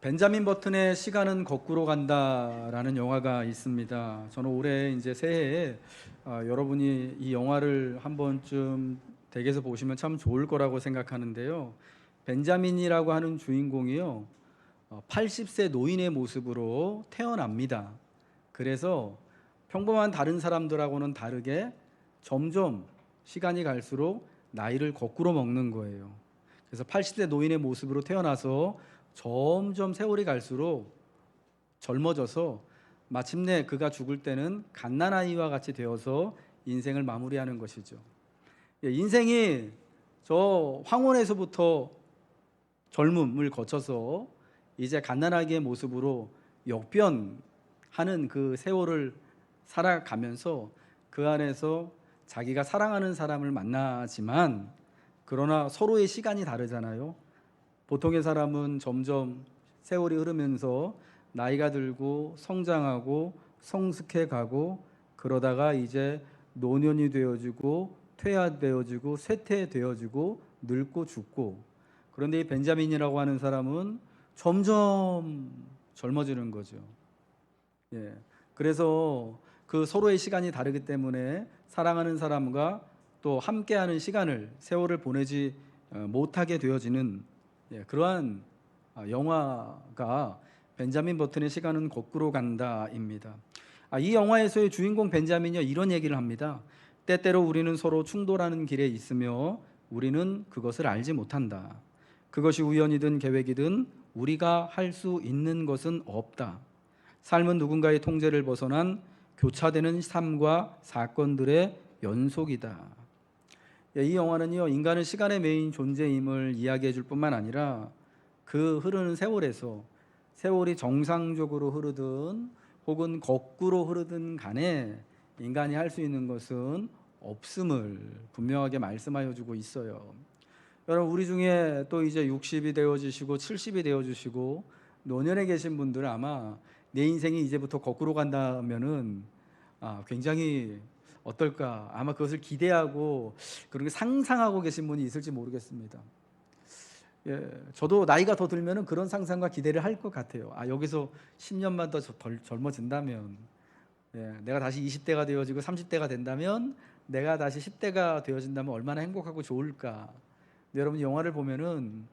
벤자민 버튼의 시간은 거꾸로 간다라는 영화가 있습니다. 저는 올해 이제 새해에 여러분이 이 영화를 한 번쯤 댁에서 보시면 참 좋을 거라고 생각하는데요. 벤자민이라고 하는 주인공이요, 80세 노인의 모습으로 태어납니다. 그래서 평범한 다른 사람들하고는 다르게 점점 시간이 갈수록 나이를 거꾸로 먹는 거예요. 그래서 80세 노인의 모습으로 태어나서 점점 세월이 갈수록 젊어져서 마침내 그가 죽을 때는 갓난아이와 같이 되어서 인생을 마무리하는 것이죠. 인생이 저 황혼에서부터 젊음을 거쳐서 이제 갓난아기의 모습으로 역변하는 그 세월을 살아가면서 그 안에서 자기가 사랑하는 사람을 만나지만, 그러나 서로의 시간이 다르잖아요. 보통의 사람은 점점 세월이 흐르면서 나이가 들고 성장하고 성숙해 가고, 그러다가 이제 노년이 되어지고 퇴화되어지고 쇠퇴되어지고 늙고 죽고, 그런데 이 벤자민이라고 하는 사람은 점점 젊어지는 거죠. 예. 그래서 그 서로의 시간이 다르기 때문에 사랑하는 사람과 또 함께하는 시간을, 세월을 보내지 못하게 되어지는, 그러한 영화가 벤자민 버튼의 시간은 거꾸로 간다입니다. 이 영화에서의 주인공 벤자민이 이런 얘기를 합니다. 때때로 우리는 서로 충돌하는 길에 있으며 우리는 그것을 알지 못한다. 그것이 우연이든 계획이든 우리가 할 수 있는 것은 없다. 삶은 누군가의 통제를 벗어난 교차되는 삶과 사건들의 연속이다. 이 영화는요, 인간은 시간의 메인 존재임을 이야기해 줄 뿐만 아니라 그 흐르는 세월에서 세월이 정상적으로 흐르든 혹은 거꾸로 흐르든 간에 인간이 할 수 있는 것은 없음을 분명하게 말씀하여 주고 있어요. 여러분, 우리 중에 또 이제 60이 되어지시고 70이 되어주시고 노년에 계신 분들은 아마 내 인생이 이제부터 거꾸로 간다면은 굉장히 어떨까, 아마 그것을 기대하고 그런 게 상상하고 계신 분이 있을지 모르겠습니다. 저도 나이가 더 들면은 그런 상상과 기대를 할 것 같아요. 여기서 10년만 더 젊어진다면, 내가 다시 20대가 되어지고 30대가 된다면, 내가 다시 10대가 되어진다면 얼마나 행복하고 좋을까. 근데 여러분, 영화를 보면은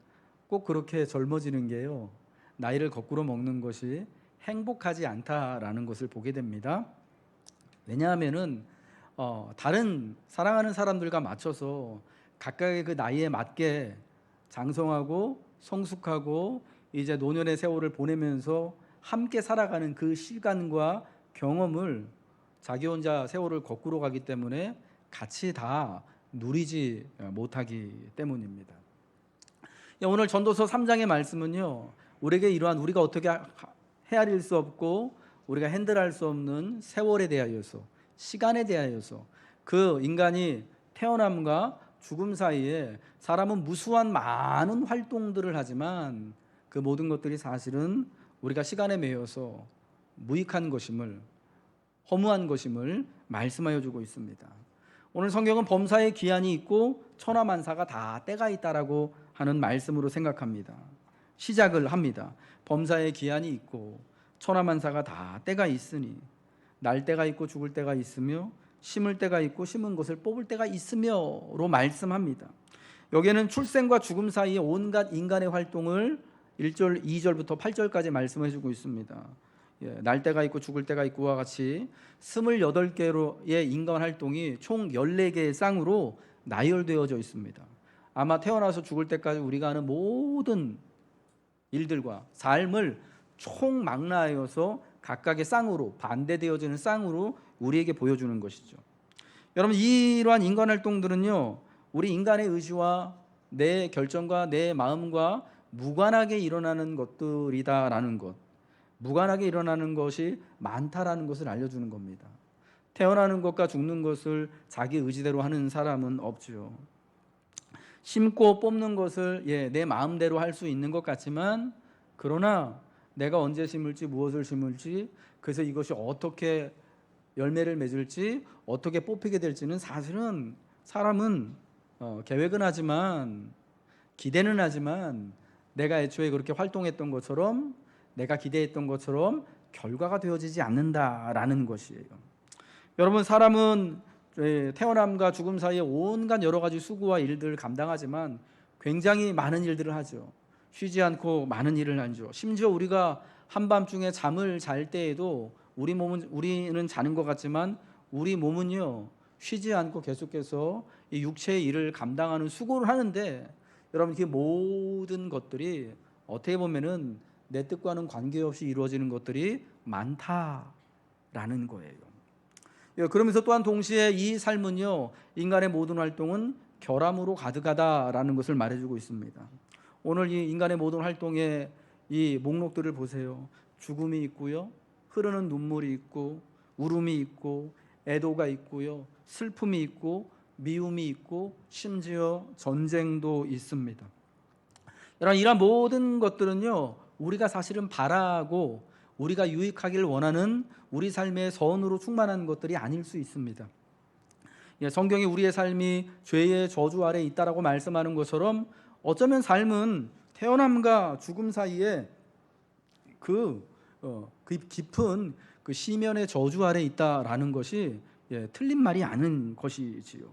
꼭 그렇게 젊어지는 게요, 나이를 거꾸로 먹는 것이 행복하지 않다라는 것을 보게 됩니다. 왜냐하면은 다른 사랑하는 사람들과 맞춰서 각각의 그 나이에 맞게 장성하고 성숙하고 이제 노년의 세월을 보내면서 함께 살아가는 그 시간과 경험을 자기 혼자 세월을 거꾸로 가기 때문에 같이 다 누리지 못하기 때문입니다. 오늘 전도서 3장의 말씀은요, 우리에게 이러한 우리가 어떻게 헤아릴 수 없고 우리가 핸들할 수 없는 세월에 대하여서, 시간에 대하여서, 그 인간이 태어남과 죽음 사이에 사람은 무수한 많은 활동들을 하지만 그 모든 것들이 사실은 우리가 시간에 매여서 무익한 것임을, 허무한 것임을 말씀하여 주고 있습니다. 오늘 성경은 범사에 기한이 있고 천하만사가 다 때가 있다라고 하는 말씀으로 생각합니다. 시작을 합니다. 범사에 기한이 있고 천하만사가 다 때가 있으니, 날 때가 있고 죽을 때가 있으며 심을 때가 있고 심은 것을 뽑을 때가 있으며로 말씀합니다. 여기에는 출생과 죽음 사이에 온갖 인간의 활동을 1절, 2절부터 8절까지 말씀해 주고 있습니다. 날 때가 있고 죽을 때가 있고와 같이 28개로의 인간 활동이 총 14개의 쌍으로 나열되어져 있습니다. 아마 태어나서 죽을 때까지 우리가 하는 모든 일들과 삶을 총망라하여서 각각의 쌍으로, 반대되어지는 쌍으로 우리에게 보여주는 것이죠. 여러분, 이러한 인간 활동들은요, 우리 인간의 의지와 내 결정과 내 마음과 무관하게 일어나는 것들이다라는 것, 무관하게 일어나는 것이 많다라는 것을 알려주는 겁니다. 태어나는 것과 죽는 것을 자기 의지대로 하는 사람은 없죠. 심고 뽑는 것을 내 마음대로 할 수 있는 것 같지만, 그러나 내가 언제 심을지, 무엇을 심을지, 그래서 이것이 어떻게 열매를 맺을지, 어떻게 뽑히게 될지는 사실은 사람은 계획은 하지만, 기대는 하지만 내가 애초에 그렇게 활동했던 것처럼, 내가 기대했던 것처럼 결과가 되어지지 않는다라는 것이에요. 여러분, 사람은 태어남과 죽음 사이에 온갖 여러 가지 수고와 일들을 감당하지만 굉장히 많은 일들을 하죠. 쉬지 않고 많은 일을 하죠. 심지어 우리가 한밤중에 잠을 잘 때에도 우리는 자는 것 같지만 우리 몸은요, 쉬지 않고 계속해서 이 육체의 일을 감당하는 수고를 하는데, 여러분, 그 모든 것들이 어떻게 보면은 내 뜻과는 관계없이 이루어지는 것들이 많다라는 거예요. 그러면서 또한 동시에 이 삶은요, 인간의 모든 활동은 결함으로 가득하다라는 것을 말해주고 있습니다. 오늘 이 인간의 모든 활동의 이 목록들을 보세요. 죽음이 있고요, 흐르는 눈물이 있고, 울음이 있고, 애도가 있고요, 슬픔이 있고, 미움이 있고, 심지어 전쟁도 있습니다. 여러분, 이런 모든 것들은요, 우리가 사실은 바라고 우리가 유익하기를 원하는 우리 삶의 선으로 충만한 것들이 아닐 수 있습니다. 성경이 우리의 삶이 죄의 저주 아래 있다라고 말씀하는 것처럼 어쩌면 삶은 태어남과 죽음 사이에 그 깊은 그 시면의 저주 아래 있다라는 것이 틀린 말이 아닌 것이지요.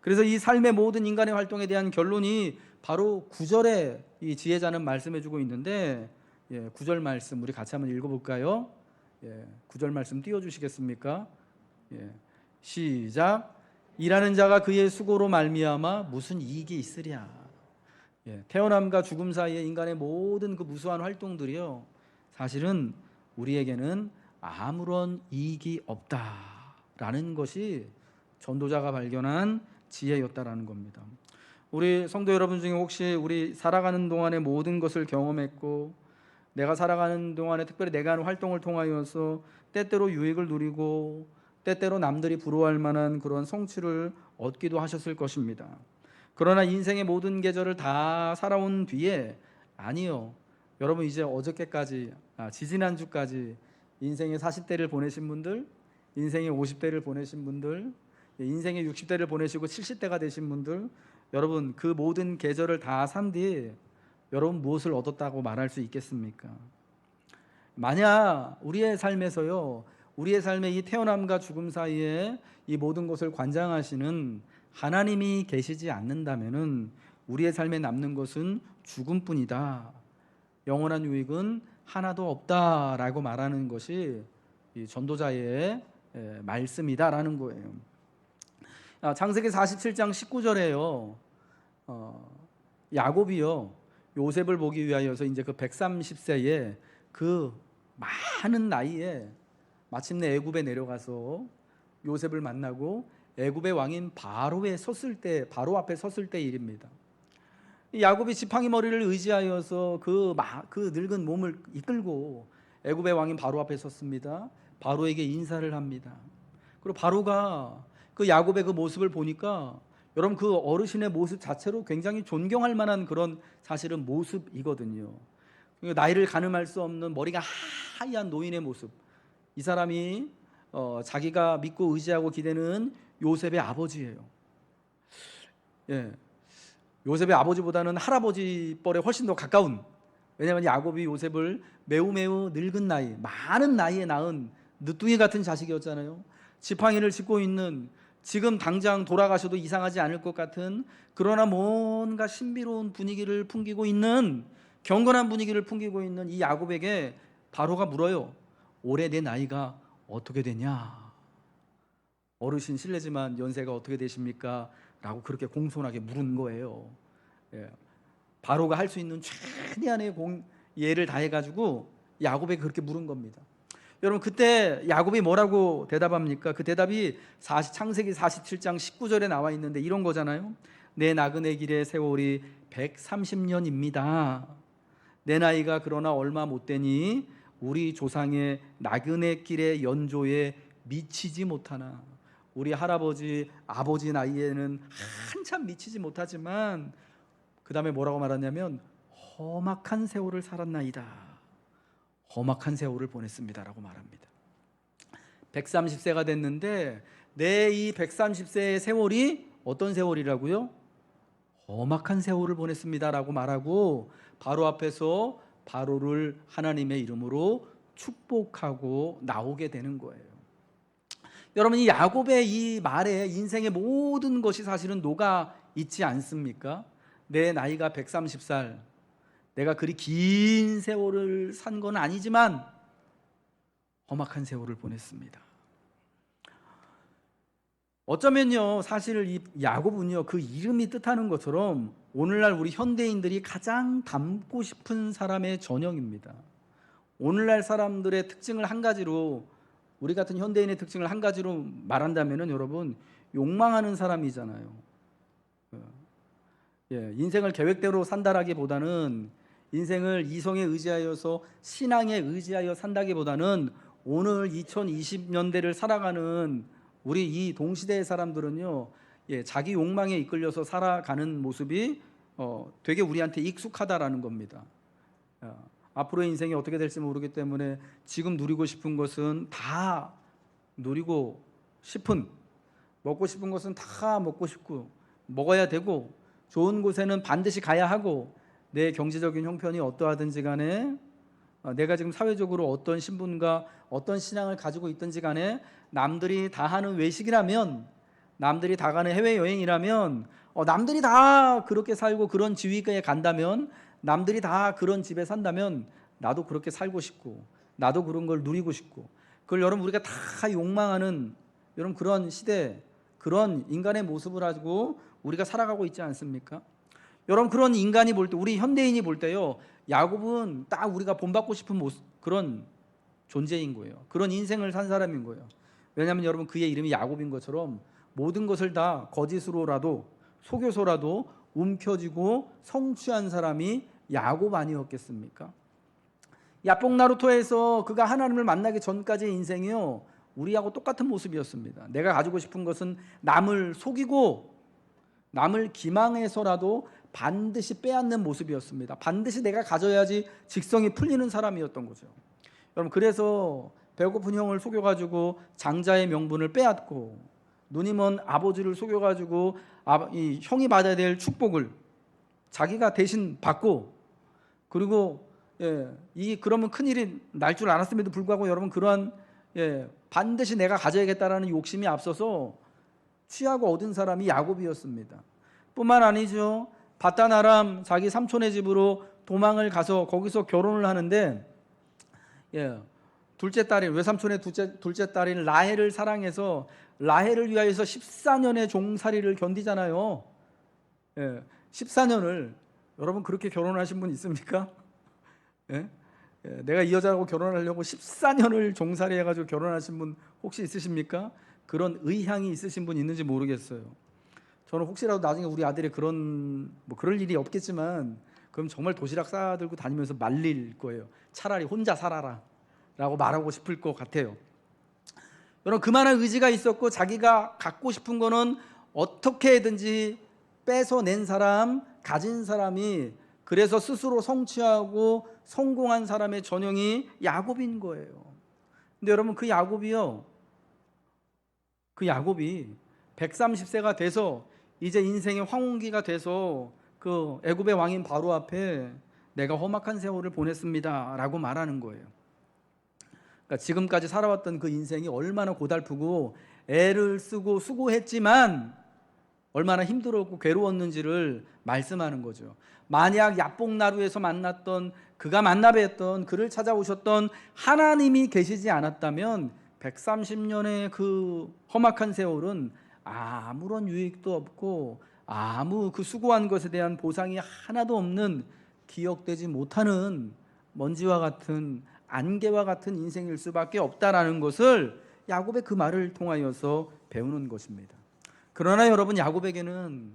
그래서 이 삶의 모든 인간의 활동에 대한 결론이 바로 9절에 이 지혜자는 말씀해주고 있는데, 9절 말씀 우리 같이 한번 읽어볼까요? 9절 말씀 띄워주시겠습니까? 시작. 일하는 자가 그의 수고로 말미암아 무슨 이익이 있으랴. 태어남과 죽음 사이에 인간의 모든 그 무수한 활동들이요, 사실은 우리에게는 아무런 이익이 없다라는 것이 전도자가 발견한 지혜였다라는 겁니다. 우리 성도 여러분 중에 혹시 우리 살아가는 동안의 모든 것을 경험했고, 내가 살아가는 동안에 특별히 내가 하는 활동을 통하여서 때때로 유익을 누리고 때때로 남들이 부러워할 만한 그런 성취를 얻기도 하셨을 것입니다. 그러나 인생의 모든 계절을 다 살아온 뒤에, 아니요, 여러분, 이제 어저께까지, 지지난주까지 인생의 40대를 보내신 분들, 인생의 50대를 보내신 분들, 인생의 60대를 보내시고 70대가 되신 분들, 여러분, 그 모든 계절을 다 산 뒤 여러분 무엇을 얻었다고 말할 수 있겠습니까? 만약 우리의 삶에서요, 우리의 삶의 이 태어남과 죽음 사이에 이 모든 것을 관장하시는 하나님이 계시지 않는다면은 우리의 삶에 남는 것은 죽음뿐이다, 영원한 유익은 하나도 없다라고 말하는 것이 이 전도자의 말씀이다라는 거예요. 창세기 47장 19절에요, 야곱이요, 요셉을 보기 위하여서 이제 그 130세에 그 많은 나이에 마침내 애굽에 내려가서 요셉을 만나고 애굽의 왕인 바로 앞에 섰을 때 일입니다. 야곱이 지팡이 머리를 의지하여서 그 늙은 몸을 이끌고 애굽의 왕인 바로 앞에 섰습니다. 바로에게 인사를 합니다. 그리고 바로가 그 야곱의 그 모습을 보니까, 여러분, 그 어르신의 모습 자체로 굉장히 존경할 만한 그런 사실은 모습이거든요. 나이를 가늠할 수 없는 머리가 하얀 노인의 모습. 이 사람이 자기가 믿고 의지하고 기대는 요셉의 아버지예요. 요셉의 아버지보다는 할아버지 뻘에 훨씬 더 가까운, 왜냐하면 야곱이 요셉을 매우 늙은 나이, 많은 나이에 낳은 늦둥이 같은 자식이었잖아요. 지팡이를 짚고 있는, 지금 당장 돌아가셔도 이상하지 않을 것 같은, 그러나 뭔가 신비로운 분위기를 풍기고 있는, 경건한 분위기를 풍기고 있는 이 야곱에게 바로가 물어요. 올해 내 나이가 어떻게 되냐? 어르신 실례지만 연세가 어떻게 되십니까? 라고 그렇게 공손하게 물은 거예요. 바로가 할 수 있는 최대한의 예를 다해가지고 야곱에게 그렇게 물은 겁니다. 여러분, 그때 야곱이 뭐라고 대답합니까? 그 대답이 창세기 47장 19절에 나와 있는데 이런 거잖아요. 내 나그네 길의 세월이 130년입니다. 내 나이가 그러나 얼마 못 되니 우리 조상의 나그네 길의 연조에 미치지 못하나. 우리 할아버지, 아버지 나이에는 한참 미치지 못하지만 그 다음에 뭐라고 말하냐면 험악한 세월을 살았나이다. 험악한 세월을 보냈습니다라고 말합니다. 130세가 됐는데 내 이 130세의 세월이 어떤 세월이라고요? 험악한 세월을 보냈습니다라고 말하고, 바로 앞에서 바로를 하나님의 이름으로 축복하고 나오게 되는 거예요. 여러분, 이 야곱의 이 말에 인생의 모든 것이 사실은 녹아 있지 않습니까? 내 나이가 130살, 내가 그리 긴 세월을 산 건 아니지만 험악한 세월을 보냈습니다. 어쩌면요, 사실 이 야곱은요, 그 이름이 뜻하는 것처럼 오늘날 우리 현대인들이 가장 닮고 싶은 사람의 전형입니다. 오늘날 사람들의 특징을 한 가지로, 우리 같은 현대인의 특징을 한 가지로 말한다면은 여러분, 욕망하는 사람이잖아요. 인생을 계획대로 산다라기보다는, 인생을 이성에 의지하여서 신앙에 의지하여 산다기보다는, 오늘 2020년대를 살아가는 우리 이 동시대의 사람들은요, 자기 욕망에 이끌려서 살아가는 모습이 되게 우리한테 익숙하다라는 겁니다. 앞으로의 인생이 어떻게 될지 모르기 때문에 지금 누리고 싶은 것은 다 누리고 싶은, 먹고 싶은 것은 다 먹고 싶고 먹어야 되고, 좋은 곳에는 반드시 가야 하고, 내 경제적인 형편이 어떠하든지 간에, 내가 지금 사회적으로 어떤 신분과 어떤 신앙을 가지고 있든지 간에, 남들이 다 하는 외식이라면, 남들이 다 가는 해외여행이라면, 남들이 다 그렇게 살고 그런 지위에 간다면, 남들이 다 그런 집에 산다면 나도 그렇게 살고 싶고, 나도 그런 걸 누리고 싶고, 그걸 여러분 우리가 다 욕망하는 여러분 그런 시대, 그런 인간의 모습을 가지고 우리가 살아가고 있지 않습니까? 여러분, 그런 인간이 볼 때, 우리 현대인이 볼 때요, 야곱은 딱 우리가 본받고 싶은 모습, 그런 존재인 거예요. 그런 인생을 산 사람인 거예요. 왜냐하면 여러분, 그의 이름이 야곱인 것처럼 모든 것을 다 거짓으로라도 속여서라도 움켜쥐고 성취한 사람이 야곱 아니었겠습니까? 야뽕나루토에서 그가 하나님을 만나기 전까지의 인생이요, 우리하고 똑같은 모습이었습니다. 내가 가지고 싶은 것은 남을 속이고 남을 기망해서라도 반드시 빼앗는 모습이었습니다. 반드시 내가 가져야지 직성이 풀리는 사람이었던 거죠. 여러분, 그래서 배고픈 형을 속여가지고 장자의 명분을 빼앗고, 눈이 먼 아버지를 속여가지고 이 형이 받아야 될 축복을 자기가 대신 받고, 그리고 그러면 큰일이 날 줄 알았음에도 불구하고 여러분, 그러한 반드시 내가 가져야겠다라는 욕심이 앞서서 취하고 얻은 사람이 야곱이었습니다. 뿐만 아니죠, 바단 아람 자기 삼촌의 집으로 도망을 가서 거기서 결혼을 하는데, 둘째 딸인, 외삼촌의 둘째 딸인 라헬을 사랑해서 라헬을 위하여서 14년의 종살이를 견디잖아요. 14년을. 여러분, 그렇게 결혼하신 분 있습니까? 내가 이 여자하고 결혼하려고 14년을 종살이 해가지고 결혼하신 분 혹시 있으십니까? 그런 의향이 있으신 분 있는지 모르겠어요. 저는 혹시라도 나중에 우리 아들이 그럴 일이 없겠지만, 그럼 정말 도시락 싸들고 다니면서 말릴 거예요. 차라리 혼자 살아라 라고 말하고 싶을 것 같아요. 여러분, 그만한 의지가 있었고, 자기가 갖고 싶은 거는 어떻게든지 뺏어낸 사람, 가진 사람이, 그래서 스스로 성취하고 성공한 사람의 전형이 야곱인 거예요. 근데 여러분, 그 야곱이 130세가 돼서 이제 인생의 황혼기가 돼서 그 애굽의 왕인 바로 앞에 내가 험악한 세월을 보냈습니다 라고 말하는 거예요. 그러니까 지금까지 살아왔던 그 인생이 얼마나 고달프고 애를 쓰고 수고했지만 얼마나 힘들었고 괴로웠는지를 말씀하는 거죠. 만약 야뽕나루에서 만났던, 그가 만나 뵀던, 그를 찾아오셨던 하나님이 계시지 않았다면 130년의 그 험악한 세월은 아무런 유익도 없고 아무 그 수고한 것에 대한 보상이 하나도 없는, 기억되지 못하는 먼지와 같은, 안개와 같은 인생일 수밖에 없다라는 것을 야곱의 그 말을 통하여서 배우는 것입니다. 그러나 여러분, 야곱에게는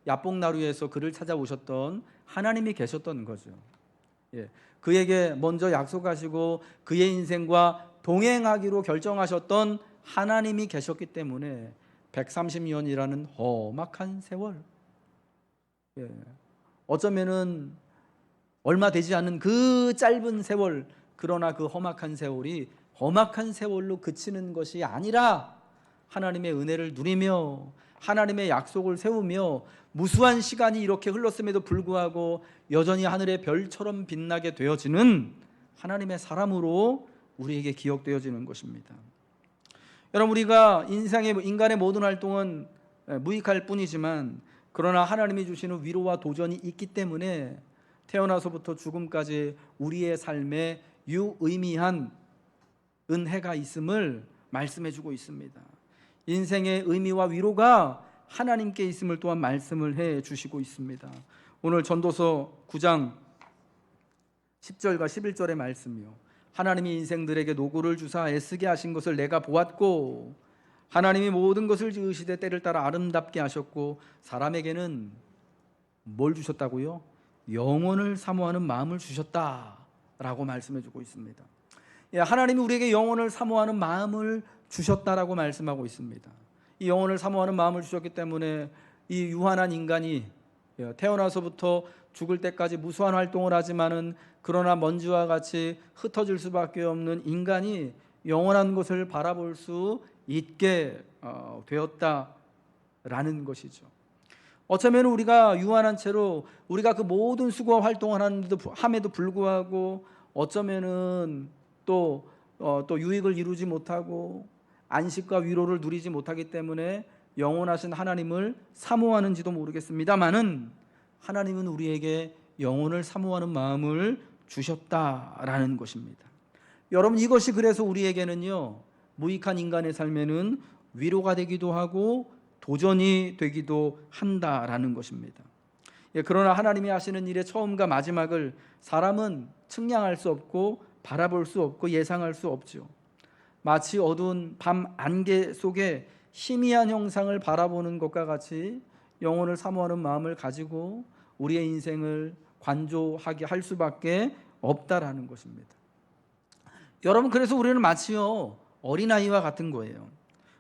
야뽕나루에서 그를 찾아오셨던 하나님이 계셨던 거죠. 그에게 먼저 약속하시고 그의 인생과 동행하기로 결정하셨던 하나님이 계셨기 때문에 130년이라는 험악한 세월, 어쩌면은 얼마 되지 않은 그 짧은 세월, 그러나 그 험악한 세월이 험악한 세월로 그치는 것이 아니라 하나님의 은혜를 누리며 하나님의 약속을 세우며 무수한 시간이 이렇게 흘렀음에도 불구하고 여전히 하늘의 별처럼 빛나게 되어지는 하나님의 사람으로 우리에게 기억되어지는 것입니다. 여러분, 우리가 인간의 모든 활동은 무익할 뿐이지만, 그러나 하나님이 주시는 위로와 도전이 있기 때문에 태어나서부터 죽음까지 우리의 삶에 유의미한 은혜가 있음을 말씀해 주고 있습니다. 인생의 의미와 위로가 하나님께 있음을 또한 말씀을 해 주시고 있습니다. 오늘 전도서 9장 10절과 11절의 말씀이요, 하나님이 인생들에게 노고를 주사 애쓰게 하신 것을 내가 보았고, 하나님이 모든 것을 지으시되 때를 따라 아름답게 하셨고, 사람에게는 뭘 주셨다고요? 영혼을 사모하는 마음을 주셨다라고 말씀해 주고 있습니다. 하나님이 우리에게 영혼을 사모하는 마음을 주셨다라고 말씀하고 있습니다. 이 영혼을 사모하는 마음을 주셨기 때문에 이 유한한 인간이 태어나서부터 죽을 때까지 무수한 활동을 하지만은 그러나 먼지와 같이 흩어질 수밖에 없는 인간이 영원한 것을 바라볼 수 있게 되었다라는 것이죠. 어쩌면 우리가 유한한 채로 우리가 그 모든 수고와 활동을 함에도 불구하고 어쩌면은 또 유익을 이루지 못하고 안식과 위로를 누리지 못하기 때문에 영원하신 하나님을 사모하는지도 모르겠습니다만은, 하나님은 우리에게 영혼을 사모하는 마음을 주셨다라는 것입니다. 여러분, 이것이 그래서 우리에게는요, 무익한 인간의 삶에는 위로가 되기도 하고 도전이 되기도 한다라는 것입니다. 그러나 하나님이 하시는 일의 처음과 마지막을 사람은 측량할 수 없고 바라볼 수 없고 예상할 수 없죠. 마치 어두운 밤 안개 속에 희미한 형상을 바라보는 것과 같이 영혼을 사모하는 마음을 가지고 우리의 인생을 관조하게 할 수밖에 없다라는 것입니다. 여러분, 그래서 우리는 마치요 어린아이와 같은 거예요.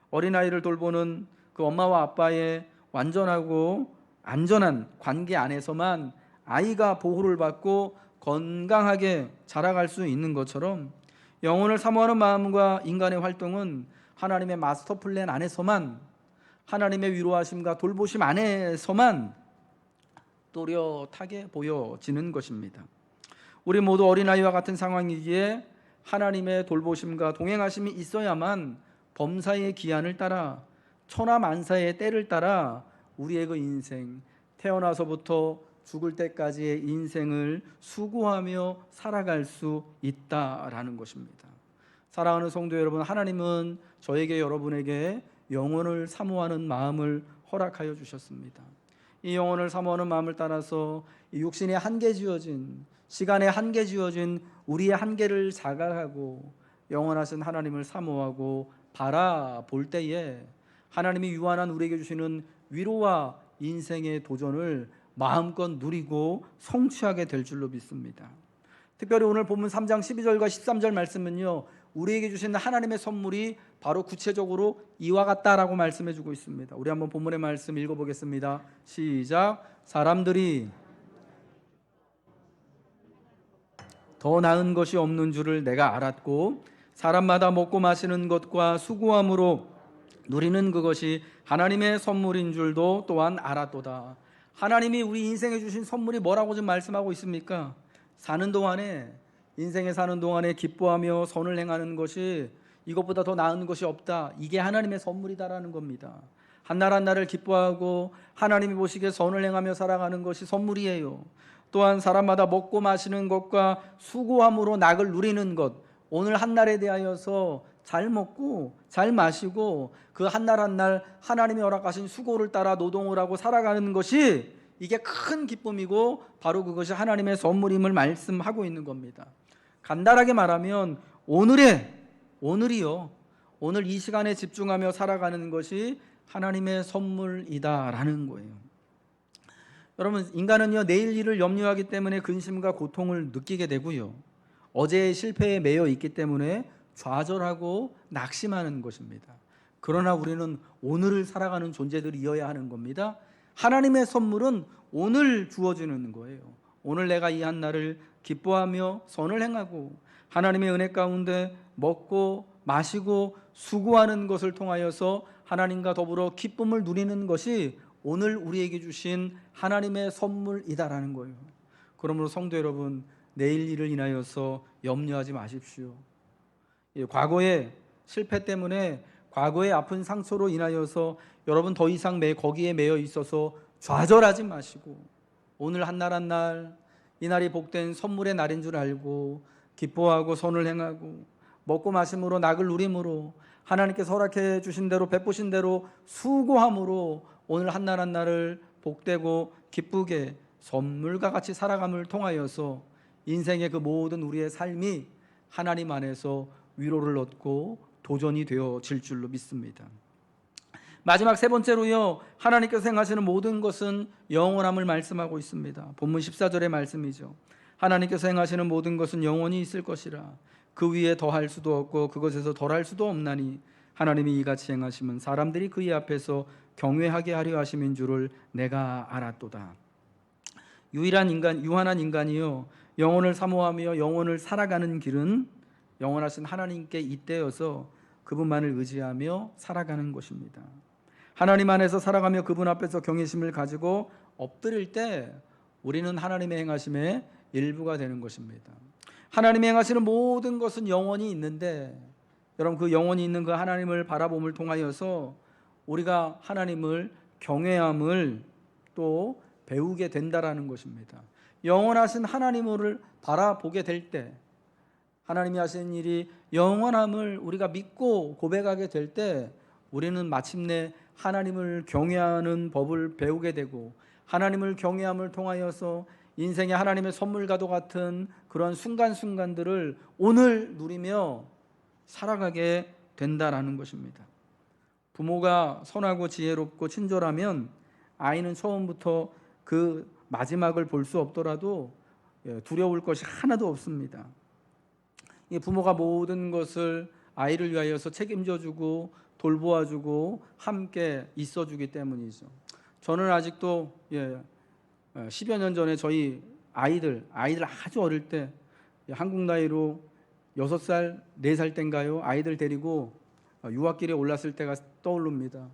어린아이를 돌보는 그 엄마와 아빠의 완전하고 안전한 관계 안에서만 아이가 보호를 받고 건강하게 자라갈 수 있는 것처럼, 영혼을 사모하는 마음과 인간의 활동은 하나님의 마스터 플랜 안에서만, 하나님의 위로하심과 돌보심 안에서만 또렷하게 보여지는 것입니다. 우리 모두 어린아이와 같은 상황이기에 하나님의 돌보심과 동행하심이 있어야만 범사의 기한을 따라 천하만사의 때를 따라 우리의 그 인생, 태어나서부터 죽을 때까지의 인생을 수고하며 살아갈 수 있다라는 것입니다. 사랑하는 성도 여러분, 하나님은 저에게, 여러분에게 영혼을 사모하는 마음을 허락하여 주셨습니다. 이 영혼을 사모하는 마음을 따라서 육신의 한계 지어진, 시간의 한계 지어진 우리의 한계를 자각하고 영원하신 하나님을 사모하고 바라볼 때에 하나님이 유한한 우리에게 주시는 위로와 인생의 도전을 마음껏 누리고 성취하게 될 줄로 믿습니다. 특별히 오늘 본문 3장 12절과 13절 말씀은요, 우리에게 주신 하나님의 선물이 바로 구체적으로 이와 같다라고 말씀해 주고 있습니다. 우리 한번 본문의 말씀 읽어보겠습니다. 시작. 사람들이 더 나은 것이 없는 줄을 내가 알았고, 사람마다 먹고 마시는 것과 수고함으로 누리는 그것이 하나님의 선물인 줄도 또한 알았도다. 하나님이 우리 인생에 주신 선물이 뭐라고 좀 말씀하고 있습니까? 인생에 사는 동안에 기뻐하며 선을 행하는 것이 이것보다 더 나은 것이 없다. 이게 하나님의 선물이다라는 겁니다. 한날 한날을 기뻐하고 하나님이 보시기에 선을 행하며 살아가는 것이 선물이에요. 또한 사람마다 먹고 마시는 것과 수고함으로 낙을 누리는 것, 오늘 한날에 대하여서 잘 먹고 잘 마시고 그 한날 한날 하나님이 허락하신 수고를 따라 노동을 하고 살아가는 것이, 이게 큰 기쁨이고 바로 그것이 하나님의 선물임을 말씀하고 있는 겁니다. 간단하게 말하면 오늘이요, 오늘 이 시간에 집중하며 살아가는 것이 하나님의 선물이다라는 거예요. 여러분, 인간은요 내일 일을 염려하기 때문에 근심과 고통을 느끼게 되고요, 어제의 실패에 매여 있기 때문에 좌절하고 낙심하는 것입니다. 그러나 우리는 오늘을 살아가는 존재들이어야 하는 겁니다. 하나님의 선물은 오늘 주어지는 거예요. 오늘 내가 이 한날을 기뻐하며 선을 행하고 하나님의 은혜 가운데 먹고 마시고 수고하는 것을 통하여서 하나님과 더불어 기쁨을 누리는 것이 오늘 우리에게 주신 하나님의 선물이다라는 거예요. 그러므로 성도 여러분, 내일 일을 인하여서 염려하지 마십시오. 과거의 실패 때문에, 과거의 아픈 상처로 인하여서 여러분 더 이상 거기에 매여 있어서 좌절하지 마시고, 오늘 한 날 한 날 이 날이 복된 선물의 날인 줄 알고 기뻐하고 선을 행하고 먹고 마심으로 낙을 누림으로 하나님께서 허락해 주신 대로 베푸신 대로 수고함으로 오늘 한 날 한 날을 복되고 기쁘게 선물과 같이 살아감을 통하여서 인생의 그 모든 우리의 삶이 하나님 안에서 위로를 얻고 도전이 되어질 줄로 믿습니다. 마지막 세 번째로요, 하나님께서 행하시는 모든 것은 영원함을 말씀하고 있습니다. 본문 14절의 말씀이죠. 하나님께서 행하시는 모든 것은 영원히 있을 것이라. 그 위에 더할 수도 없고 그것에서 덜할 수도 없나니 하나님이 이같이 행하시면 사람들이 그의 앞에서 경외하게 하려 하심인 줄을 내가 알았도다. 유한한 인간이요, 영혼을 사모하며 영혼을 살아가는 길은 영원하신 하나님께 잇대어서 그분만을 의지하며 살아가는 것입니다. 하나님 안에서 살아가며 그분 앞에서 경외심을 가지고 엎드릴 때 우리는 하나님의 행하심의 일부가 되는 것입니다. 하나님이 행하시는 모든 것은 영원히 있는데, 여러분 그 영원히 있는 그 하나님을 바라봄을 통하여서 우리가 하나님을 경외함을 또 배우게 된다라는 것입니다. 영원하신 하나님을 바라보게 될 때, 하나님이 하시는 일이 영원함을 우리가 믿고 고백하게 될 때, 우리는 마침내 하나님을 경외하는 법을 배우게 되고, 하나님을 경외함을 통하여서 인생의 하나님의 선물과도 같은 그런 순간순간들을 오늘 누리며 살아가게 된다라는 것입니다. 부모가 선하고 지혜롭고 친절하면 아이는 처음부터 그 마지막을 볼 수 없더라도 두려울 것이 하나도 없습니다. 부모가 모든 것을 아이를 위하여서 책임져주고 돌보아주고 함께 있어주기 때문이죠. 저는 아직도 10여 년 전에 저희 아이들 아주 어릴 때, 한국 나이로 6살, 4살 땐가요, 아이들 데리고 유학길에 올랐을 때가 떠오릅니다.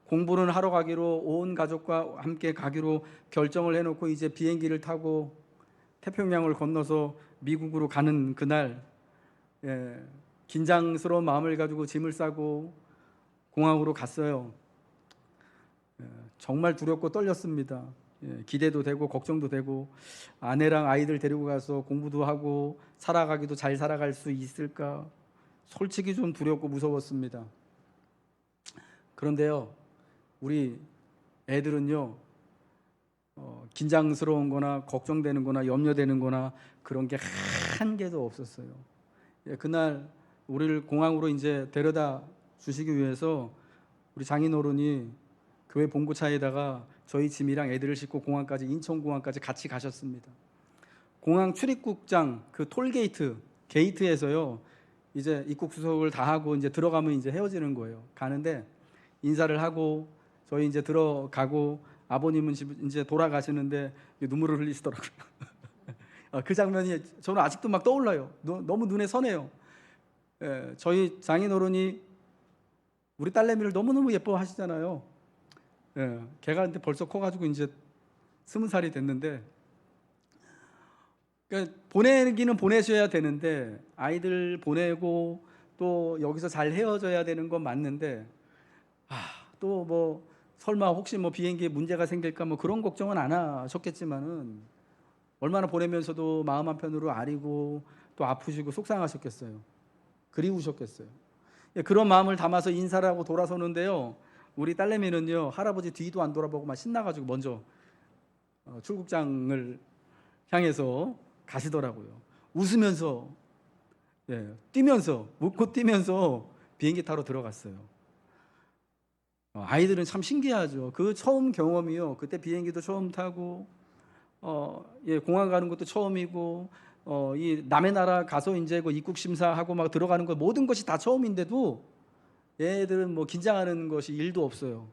공부는 하러 가기로 온 가족과 함께 가기로 결정을 해놓고 이제 비행기를 타고 태평양을 건너서 미국으로 가는 그날, 긴장스러운 마음을 가지고 짐을 싸고 공항으로 갔어요. 정말 두렵고 떨렸습니다. 기대도 되고 걱정도 되고, 아내랑 아이들 데리고 가서 공부도 하고 살아가기도 잘 살아갈 수 있을까, 솔직히 좀 두렵고 무서웠습니다. 그런데요, 우리 애들은요, 긴장스러운 거나 걱정되는 거나 염려되는 거나 그런 게 한 개도 없었어요. 그날 우리를 공항으로 이제 데려다 주시기 위해서 우리 장인어른이 교회 봉고차에다가 저희 짐이랑 애들을 싣고 공항까지, 인천공항까지 같이 가셨습니다. 공항 출입국장 그 톨게이트 게이트에서요, 이제 입국 수속을 다 하고 이제 들어가면 이제 헤어지는 거예요. 가는데 인사를 하고 저희 이제 들어가고 아버님은 이제 돌아가시는데 눈물을 흘리시더라고요. 그 장면이 저는 아직도 막 떠올라요. 너무 눈에 선해요. 저희 장인어른이 우리 딸내미를 너무너무 예뻐하시잖아요. 걔가 근데 벌써 커가지고 이제 20살이 됐는데, 그러니까 보내기는 보내셔야 되는데, 아이들 보내고 또 여기서 잘 헤어져야 되는 건 맞는데, 또 뭐 설마 혹시 뭐 비행기에 문제가 생길까 뭐 그런 걱정은 안 하셨겠지만은 얼마나 보내면서도 마음 한편으로 아리고 또 아프시고 속상하셨겠어요. 그리우셨겠어요. 그런 마음을 담아서 인사를 하고 돌아서는데요, 우리 딸내미는요, 할아버지 뒤도 안 돌아보고 막 신나가지고 먼저 출국장을 향해서 가시더라고요. 웃으면서, 뛰면서, 웃고 뛰면서 비행기 타러 들어갔어요. 아이들은 참 신기하죠. 그 처음 경험이요, 그때 비행기도 처음 타고 공항 가는 것도 처음이고, 이 남의 나라 가서 이제 그 입국 심사하고 막 들어가는 거 모든 것이 다 처음인데도 얘들은 뭐 긴장하는 것이 일도 없어요.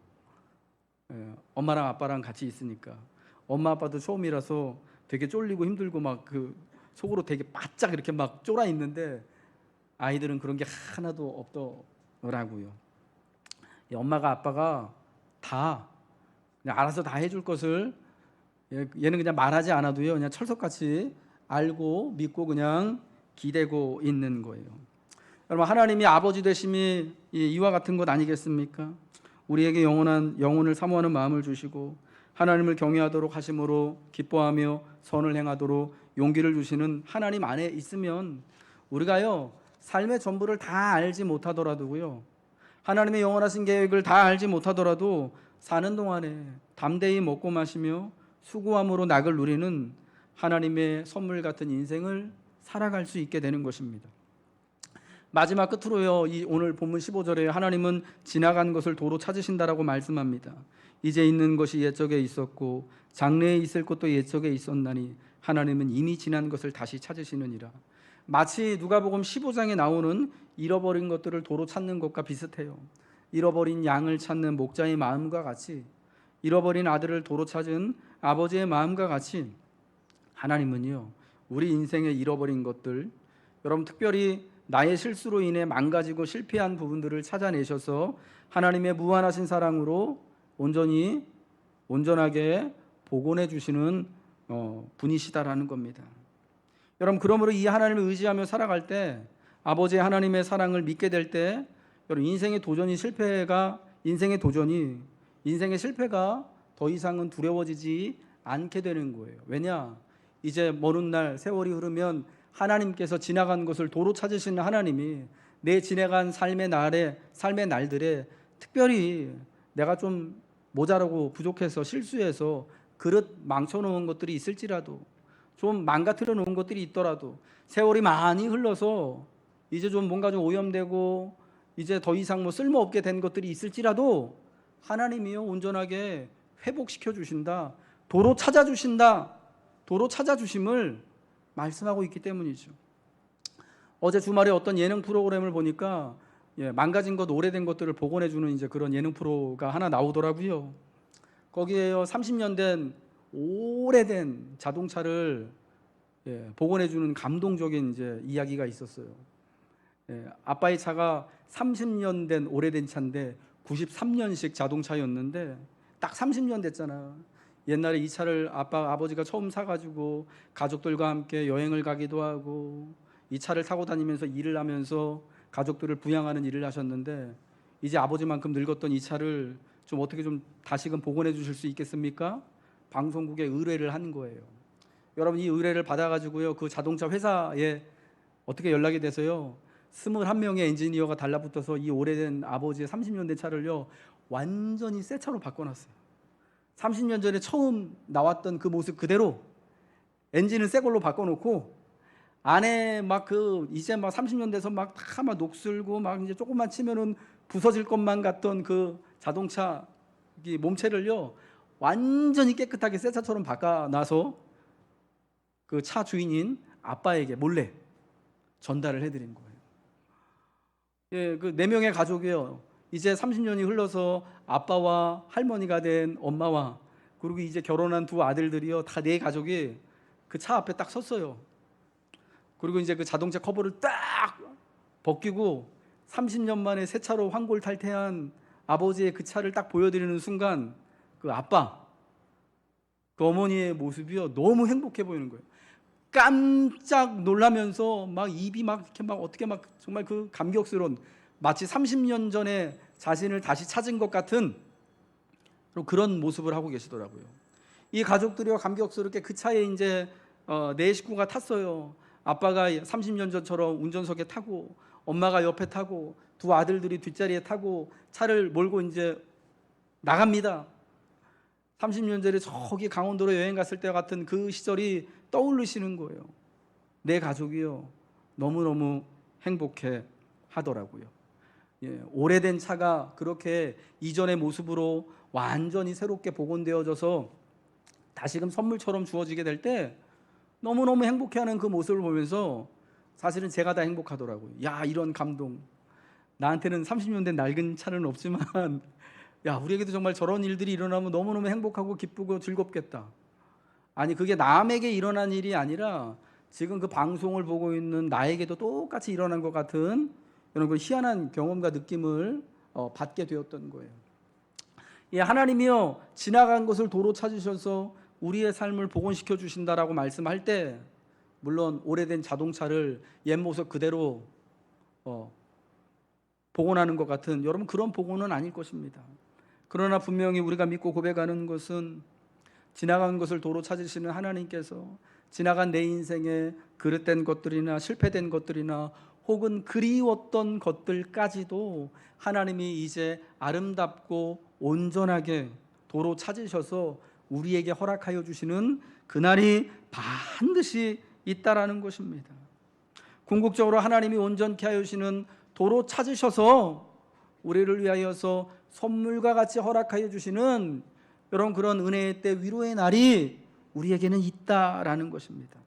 엄마랑 아빠랑 같이 있으니까. 엄마 아빠도 처음이라서 되게 쫄리고 힘들고 막 그 속으로 되게 바짝 이렇게 막 쫄아 있는데, 아이들은 그런 게 하나도 없더라고요. 엄마가 아빠가 다 그냥 알아서 다 해줄 것을 얘는 그냥 말하지 않아도요 그냥 철석같이 알고 믿고 그냥 기대고 있는 거예요. 여러분, 하나님이 아버지 되심이 이와 같은 것 아니겠습니까? 우리에게 영혼을 사모하는 마음을 주시고 하나님을 경외하도록 하심으로 기뻐하며 선을 행하도록 용기를 주시는 하나님 안에 있으면 우리가요 삶의 전부를 다 알지 못하더라도요, 하나님의 영원하신 계획을 다 알지 못하더라도 사는 동안에 담대히 먹고 마시며 수고함으로 낙을 누리는 하나님의 선물 같은 인생을 살아갈 수 있게 되는 것입니다. 마지막 끝으로요, 이 오늘 본문 15절에 하나님은 지나간 것을 도로 찾으신다라고 말씀합니다. 이제 있는 것이 옛적에 있었고 장래에 있을 것도 옛적에 있었나니 하나님은 이미 지난 것을 다시 찾으시느니라. 마치 누가복음 15장에 나오는 잃어버린 것들을 도로 찾는 것과 비슷해요. 잃어버린 양을 찾는 목자의 마음과 같이, 잃어버린 아들을 도로 찾은 아버지의 마음과 같이 하나님은요 우리 인생에 잃어버린 것들, 여러분 특별히 나의 실수로 인해 망가지고 실패한 부분들을 찾아내셔서 하나님의 무한하신 사랑으로 온전하게 복원해 주시는 분이시다라는 겁니다. 여러분, 그러므로 이 하나님을 의지하며 살아갈 때, 아버지의 하나님의 사랑을 믿게 될 때, 여러분 인생의 실패가 더 이상은 두려워지지 않게 되는 거예요. 왜냐? 이제 먼 날 세월이 흐르면 하나님께서 지나간 것을 도로 찾으시는 하나님이 내 지나간 삶의 날들에 특별히 내가 좀 모자라고 부족해서 실수해서 그릇 망쳐놓은 것들이 있을지라도, 좀 망가뜨려 놓은 것들이 있더라도, 세월이 많이 흘러서 이제 좀 뭔가 좀 오염되고 이제 더 이상 쓸모없게 된 것들이 있을지라도 하나님이요 온전하게 회복시켜 주신다, 도로 찾아주심을 말씀하고 있기 때문이죠. 어제 주말에 어떤 예능 프로그램을 보니까 망가진 것, 오래된 것들을 복원해 주는 이제 그런 예능 프로가 하나 나오더라고요. 거기에요 30년 된 오래된 자동차를 복원해 주는 감동적인 이제 이야기가 있었어요. 아빠의 차가 30년 된 오래된 차인데 93년식 자동차였는데 딱 30년 됐잖아. 옛날에 이 차를 아버지가 처음 사가지고 가족들과 함께 여행을 가기도 하고 이 차를 타고 다니면서 일을 하면서 가족들을 부양하는 일을 하셨는데, 이제 아버지만큼 늙었던 이 차를 좀 어떻게 좀 다시금 복원해 주실 수 있겠습니까? 방송국에 의뢰를 한 거예요. 여러분, 이 의뢰를 받아가지고요 그 자동차 회사에 어떻게 연락이 돼서요 21명의 엔지니어가 달라붙어서 이 오래된 아버지의 30년 된 차를요 완전히 새 차로 바꿔놨어요. 30년 전에 처음 나왔던 그 모습 그대로 엔진을 새 걸로 바꿔놓고 안에 이제 30년 돼서 다 녹슬고 이제 조금만 치면은 부서질 것만 같던 그 자동차 몸체를요 완전히 깨끗하게 새 차처럼 바꿔놔서 그 차 주인인 아빠에게 몰래 전달을 해드린 거예요. 그 4명의 가족이요 이제 30년이 흘러서 아빠와 할머니가 된 엄마와 그리고 이제 결혼한 두 아들들이요 다 4가족이 그 차 앞에 딱 섰어요. 그리고 이제 그 자동차 커버를 딱 벗기고 30년 만에 새 차로 환골탈태한 아버지의 그 차를 딱 보여드리는 순간 그 아빠, 그 어머니의 모습이요 너무 행복해 보이는 거예요. 깜짝 놀라면서 입이 이렇게 어떻게 정말 그 감격스러운, 마치 30년 전에 자신을 다시 찾은 것 같은 그런 모습을 하고 계시더라고요. 이 가족들이요 감격스럽게 그 차에 이제 4식구가 탔어요. 아빠가 30년 전처럼 운전석에 타고 엄마가 옆에 타고 두 아들들이 뒷자리에 타고 차를 몰고 이제 나갑니다. 30년 전에 저기 강원도로 여행 갔을 때 같은 그 시절이 떠오르시는 거예요. 내 가족이요 너무너무 행복해 하더라고요. 오래된 차가 그렇게 이전의 모습으로 완전히 새롭게 복원되어져서 다시금 선물처럼 주어지게 될 때 너무너무 행복해하는 그 모습을 보면서 사실은 제가 다 행복하더라고요. 야, 이런 감동. 나한테는 30년 된 낡은 차는 없지만 야, 우리에게도 정말 저런 일들이 일어나면 너무너무 행복하고 기쁘고 즐겁겠다. 아니, 그게 남에게 일어난 일이 아니라 지금 그 방송을 보고 있는 나에게도 똑같이 일어난 것 같은 이런 그 희한한 경험과 느낌을 받게 되었던 거예요. 예, 하나님이요 지나간 것을 도로 찾으셔서 우리의 삶을 복원시켜 주신다라고 말씀할 때, 물론 오래된 자동차를 옛 모습 그대로 복원하는 것 같은 여러분 그런 복원은 아닐 것입니다. 그러나 분명히 우리가 믿고 고백하는 것은 지나간 것을 도로 찾으시는 하나님께서 지나간 내 인생에 그릇된 것들이나 실패된 것들이나 혹은 그리웠던 것들까지도 하나님이 이제 아름답고 온전하게 도로 찾으셔서 우리에게 허락하여 주시는 그날이 반드시 있다라는 것입니다. 궁극적으로 하나님이 온전케 하여 주시는 도로 찾으셔서 우리를 위하여서 선물과 같이 허락하여 주시는 여러분 그런 은혜의 때, 위로의 날이 우리에게는 있다라는 것입니다.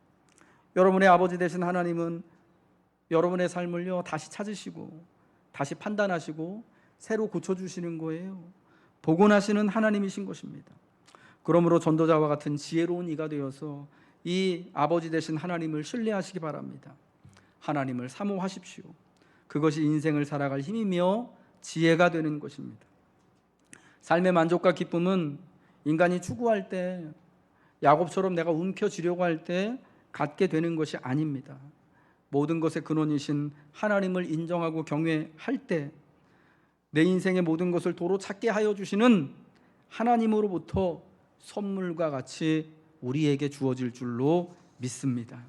여러분의 아버지 되신 하나님은 여러분의 삶을요 다시 찾으시고 다시 판단하시고 새로 고쳐주시는 거예요. 복원하시는 하나님이신 것입니다. 그러므로 전도자와 같은 지혜로운 이가 되어서 이 아버지 되신 하나님을 신뢰하시기 바랍니다. 하나님을 사모하십시오. 그것이 인생을 살아갈 힘이며 지혜가 되는 것입니다. 삶의 만족과 기쁨은 인간이 추구할 때, 야곱처럼 내가 움켜쥐려고 할 때 갖게 되는 것이 아닙니다. 모든 것의 근원이신 하나님을 인정하고 경외할 때 내 인생의 모든 것을 도로 찾게 하여 주시는 하나님으로부터 선물과 같이 우리에게 주어질 줄로 믿습니다.